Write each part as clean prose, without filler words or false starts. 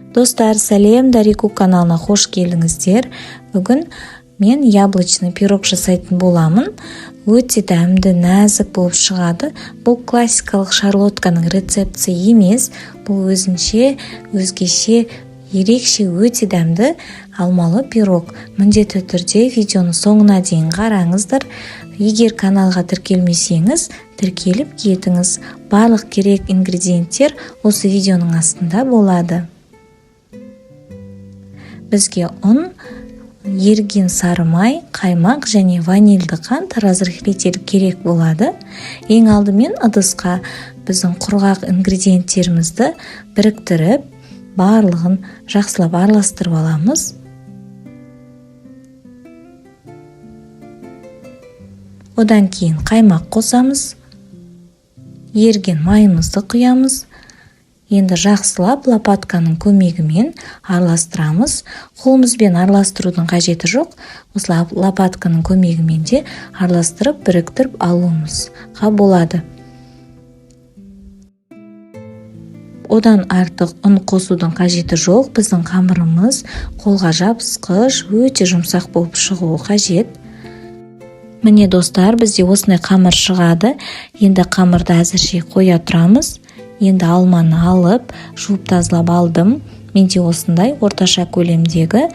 Достар, сәлем, Дарику каналына қош келдіңіздер. Бүгін мен яблочный пирог жасайтын боламын. Өте дәмді, нәзік болып шығады. Бұл классикалық шарлотканың рецепті емес. Бұл өзгеше, ерекше, өте дәмді алмалы пирог. Міндетті түрде видеоны соңына дейін қараңыздар. Егер каналға тіркелмесеңіз, тіркеліп кетіңіз. Барлық керек ингредиенттер осы видеоның астында болады. Бізге ұн, еріген сары май, қаймақ және ванильді қант разрыхлитель керек болады. Ең алдымен ыдысқа біздің құрғақ ингредиенттерімізді біріктіріп, барлығын жақсылап араластырып аламыз. Одан кейін қаймақ қосамыз. Еріген майымызды құямыз. Енді жақсылап лопатканың көмегімен араластырамыз. Қолымызбен араластырудың қажеті жоқ. Осылай лопатканың көмегімен де араластырып, біріктіріп алуымызға болады. Одан артық ұн қосудың қажеті жоқ. Біздің қамырымыз қолға жабысқыш, өте жұмсақ болып шығуы қажет. Міне достар, бізде осындай қамыр шығады. Енді қамырды әзірше қоя тұрамыз. Енді алманы алып, жуып тазалап алдым. Менде осындай орташа көлемдегі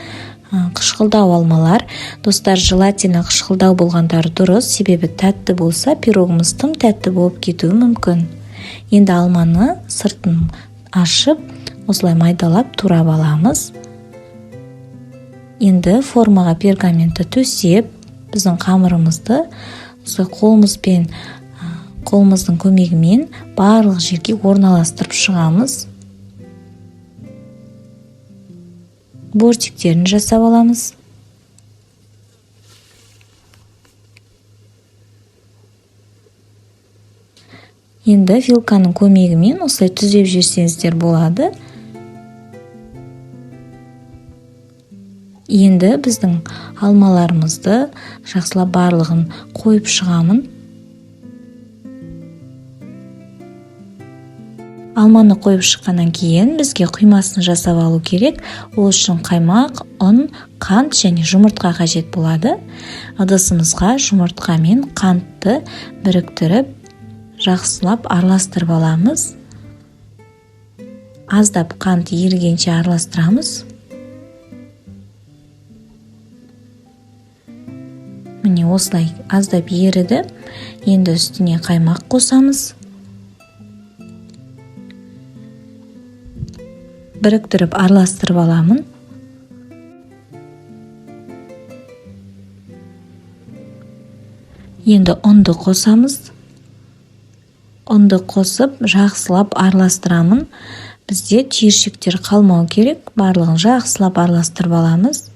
қышқылдау алмалар. Достар, желательно қышқылдау болғандары дұрыс, себебі тәтті болса, пирогымыз тым тәтті болып кетуі мүмкін. Енді алманы сыртын ашып, осылай майдалап турап аламыз. Енді формаға пергаментті төсеп, біздің қамырымызды қолымыздың көмегімен барлық жерге орналастырып шығамыз. Бортиктерін жасап аламыз. Енді вилканың көмегімен осылай түзеп жіберсеңіздер болады. Енді біздің алмаларымызды жақсылап барлығын қойып шығамын. Алманы қойып шыққаннан кейін бізге құймасын жасап алу керек. Ол үшін қаймақ, ұн, қант және жұмыртқа қажет болады. Ыдысымызға жұмыртқа мен қантты біріктіріп, жақсылап араластырып аламыз. Аздап қант ерігенше араластырамыз. Міне осылай аздап еріді. Енді үстіне қаймақ қосамыз. Біріктіріп араластырып аламын. Енді ұнды қосамыз. Ұнды қосып, жақсылап араластырамын. Бізде түйіршіктер қалмау керек. Барлығын жақсылап араластырып аламыз.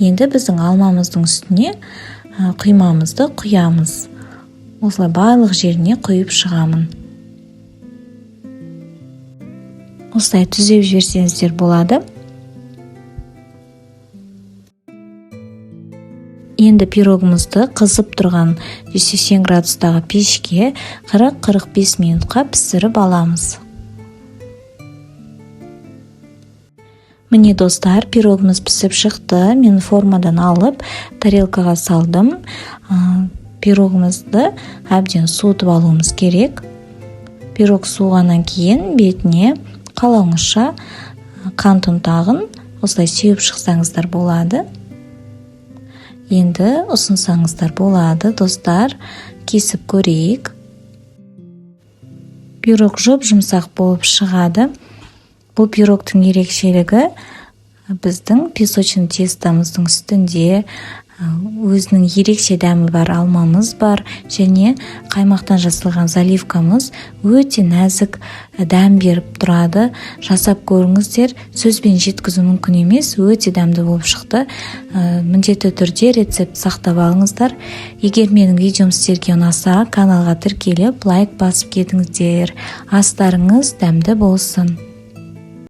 Енді біздің алмамыздың үстіне құймамызды құямыз. Осылай барлық жеріне құйып шығамын. Осылай түзеп жіберсеңіздер болады. Енді пирогымызды қызып тұрған 180 градустағы пешке 40-45 минутқа пісіріп аламыз. Міне достар, пирогымыз пісіп шықты. Мен формадан алып, тарелкаға салдым. Пирогымызды әбден суытып алуымыз керек. Пирог суығаннан кейін бетіне қалауыңызша қант ұнтағын осылай сеуіп шықсаңыздар болады. Енді ұсынсаңыздар болады. Достар, кесіп көрейік. Пирог жұмсақ болып шығады. Бұл пирогтың ерекшелігі біздің песочный тестамыздың үстінде өзінің ерекше дәмі бар алмамыз бар және қаймақтан жасалған заливкамыз өте нәзік дәм беріп тұрады. Жасап көріңіздер, сөзбен жеткізу мүмкін емес, өте дәмді болып шықты. Міндетті түрде рецепт сақтап алыңыздар. Егер менің видеом сіздерге ұнаса, каналға тіркеліп, лайк басып кетіңіздер. Астарыңыз дәмді болсын.